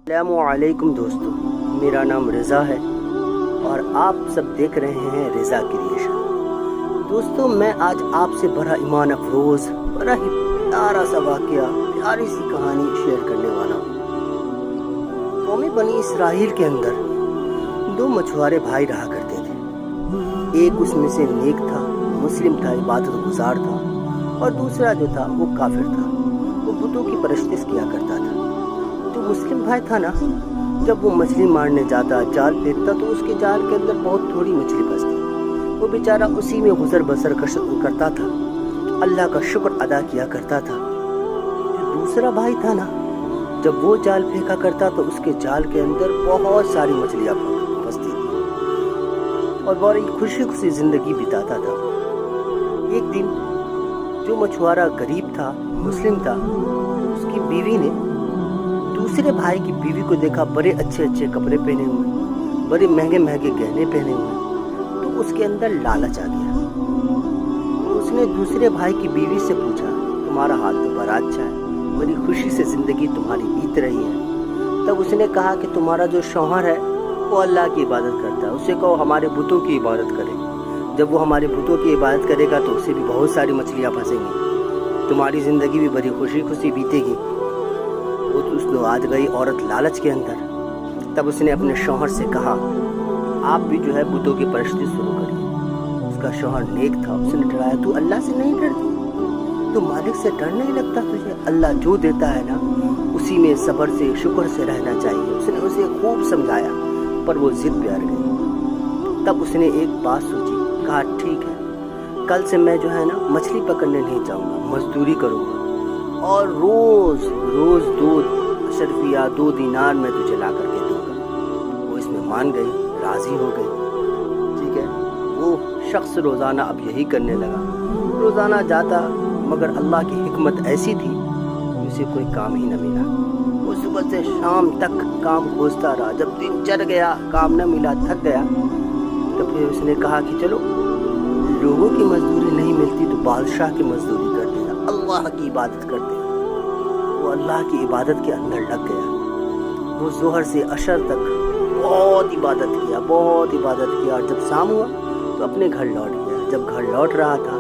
السلام علیکم دوستو، میرا نام رضا ہے اور آپ سب دیکھ رہے ہیں رضا کریشن۔ دوستو، میں آج آپ سے بڑا ایمان افروز، بڑا ہی پیارا سا واقعہ، پیاری سی کہانی شیئر کرنے والا ہوں۔ قوم بنی اسرائیل کے اندر دو مچھوارے بھائی رہا کرتے تھے۔ ایک اس میں سے نیک تھا، مسلم تھا، عبادت گزار تھا، اور دوسرا جو تھا وہ کافر تھا، وہ بتوں کی پرستش کیا کرتا تھا۔ جو مسلم بھائی تھا نا، جب وہ مچھلی مارنے جاتا، جال پھینکتا تو اس کے جال کے اندر بہت تھوڑی مچھلی پھنستی۔ وہ بیچارہ اسی میں گزر بسر کرتا تھا، اللہ کا شکر ادا کیا کرتا تھا۔ جو دوسرا بھائی تھا نا، جب وہ جال پھینکا کرتا تو اس کے جال کے اندر بہت ساری مچھلیاں پھنستی تھی اور بڑی خوشی خوشی زندگی بتاتا تھا۔ ایک دن جو مچھوارا غریب تھا، مسلم تھا، اس کی بیوی نے دوسرے بھائی کی بیوی کو دیکھا، بڑے اچھے اچھے کپڑے پہنے ہوئے، بڑے مہنگے مہنگے گہنے پہنے ہوئے، تو اس کے اندر لالچ آ گیا۔ اس نے دوسرے بھائی کی بیوی سے پوچھا، تمہارا حال تو بڑا اچھا ہے، بڑی خوشی سے زندگی تمہاری بیت رہی ہے۔ تب اس نے کہا کہ تمہارا جو شوہر ہے وہ اللہ کی عبادت کرتا ہے، اسے کہو ہمارے بتوں کی عبادت کرے۔ جب وہ ہمارے بتوں کی عبادت کرے گا تو اسے بھی بہت ساری مچھلیاں پھنسیں گی، تمہاری زندگی بھی بڑی خوشی خوشی بیتے گی۔ اس نے آج گئی عورت لالچ کے اندر۔ تب اس نے اپنے شوہر سے کہا، آپ بھی جو ہے بتوں کی پرستش شروع کریے۔ اس کا شوہر نیک تھا، اس نے ڈرایا، تو اللہ سے نہیں ڈرتی؟ تو مالک سے ڈر نہیں لگتا تجھے؟ اللہ جو دیتا ہے نا، اسی میں صبر سے شکر سے رہنا چاہیے۔ اس نے اسے خوب سمجھایا، پر وہ ضد پہ اڑ گئی۔ تب اس نے ایک بات سوچی، کہا ٹھیک ہے، کل سے میں جو ہے نا مچھلی پکڑنے نہیں جاؤں گا، مزدوری کروں گا، اور روز روز 2 اشرفیہ 2 دینار میں تجھے لا کر کے دوں گا۔ وہ اس میں مان گئی، راضی ہو گئی۔ ٹھیک ہے، وہ شخص روزانہ اب یہی کرنے لگا، روزانہ جاتا، مگر اللہ کی حکمت ایسی تھی کہ اسے کوئی کام ہی نہ ملا۔ وہ صبح سے شام تک کام کھوجتا رہا۔ جب دن چڑھ گیا، کام نہ ملا، تھک گیا، تو پھر اس نے کہا کہ چلو، لوگوں کی مزدوری نہیں ملتی تو بادشاہ کی مزدوری کرتے ہیں، اللہ کی عبادت کرتے ہیں۔ وہ اللہ کی عبادت کے اندر لگ گیا۔ وہ ظہر سے عصر تک بہت عبادت کیا، بہت عبادت کیا، اور جب شام ہوا تو اپنے گھر لوٹ گیا۔ جب گھر لوٹ رہا تھا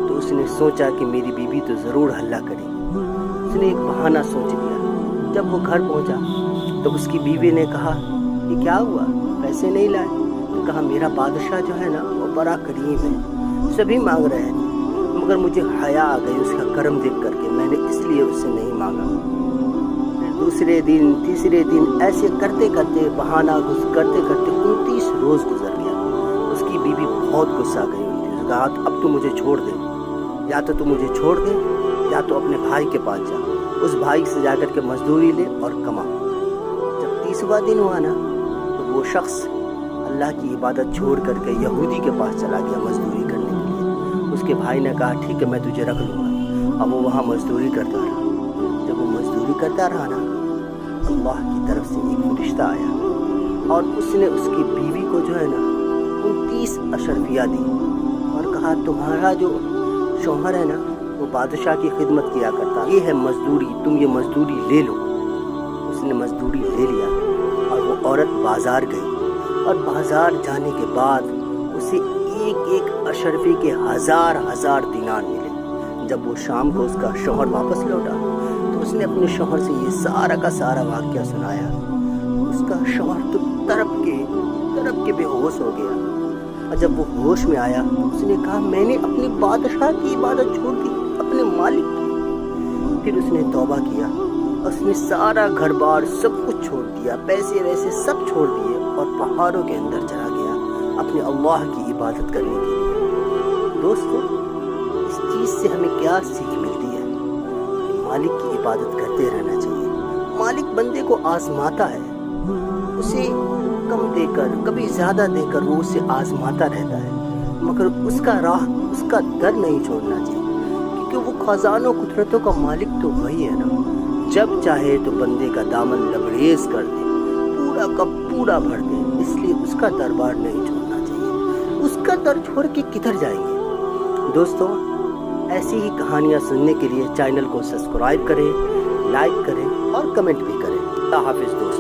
تو اس نے سوچا کہ میری بیوی تو ضرور ہلہ کرے گی۔ اس نے ایک بہانہ سوچ لیا۔ جب وہ گھر پہنچا تو اس کی بیوی نے کہا، یہ کیا ہوا، پیسے نہیں لائے؟ تو کہا، میرا بادشاہ جو ہے نا وہ بڑا کریم ہے، سبھی مانگ رہے ہیں، مگر مجھے حیا آ گئی اس کا کرم دیکھ کر کے، میں نے اس لیے اس سے نہیں مانگا۔ پھر دوسرے دن، تیسرے دن، ایسے کرتے کرتے، بہانہ کرتے کرتے 29 روز گزر گیا۔ اس کی بیوی بہت غصہ گئی، اس نے کہا، اب تو مجھے چھوڑ دے، یا تو مجھے چھوڑ دے یا تو اپنے بھائی کے پاس جا، اس بھائی سے جا کر کے مزدوری لے اور کما۔ جب 30واں دن ہوا نا تو وہ شخص اللہ کی عبادت چھوڑ کر کے یہودی کے پاس چلا گیا مزدوری کرنے کے لیے۔ اس کے بھائی نے کہا، ٹھیک ہے، میں تجھے رکھ لوں گا۔ اب وہ وہاں مزدوری کرتا رہا۔ جب وہ مزدوری کرتا رہا نا، اللہ کی طرف سے ایک فرشتہ آیا اور اس نے اس کی بیوی کو جو ہے نا 29 اشرفیہ دی اور کہا، تمہارا جو شوہر ہے نا وہ بادشاہ کی خدمت کیا کرتا، یہ ہے مزدوری، تم یہ مزدوری لے لو۔ اس نے مزدوری لے لیا اور وہ عورت بازار گئی، اور بازار جانے کے بعد اسے ایک ایک اشرفی کے 1000 دینار ملے۔ جب وہ شام کو اس کا شوہر واپس لوٹا تو اس نے اپنے شوہر سے یہ سارا کا سارا واقعہ سنایا۔ اس کا شوہر تو تڑپ کے بے ہوش ہو گیا، اور جب وہ ہوش میں آیا تو اس نے کہا، میں نے اپنے بادشاہ کی عبادت چھوڑ دی، اپنے مالک کی۔ پھر اس نے توبہ کیا، اس نے سارا گھر بار سب کچھ چھوڑ دیا، پیسے ویسے سب چھوڑ دیے، اور پہاڑوں کے اندر چلا گیا اپنے اللہ کی عبادت کرنے کے لیے۔ دوستو، اس چیز سے ہمیں کیا سیکھ ملتی ہے کہ مالک کی عبادت کرتے رہنا چاہیے۔ مالک بندے کو آزماتا ہے، اسے کم دے کر، کبھی زیادہ دے کر وہ اسے آزماتا رہتا ہے، مگر اس کا راہ، اس کا در نہیں چھوڑنا چاہیے، کیونکہ وہ خزانوں قدرتوں کا مالک تو وہی ہے نا۔ جب چاہے تو بندے کا دامن لبریز کر دے، پورا کا پورا بھر دے، اس لیے اس کا دربار نہیں چھوڑنا چاہیے۔ اس کا در چھوڑ کے کدھر جائیں گے؟ دوستو، ایسی ہی کہانیاں سننے کے لیے چینل کو سبسکرائب کریں، لائک کریں اور کمنٹ بھی کریں۔ اللہ حافظ دوستو۔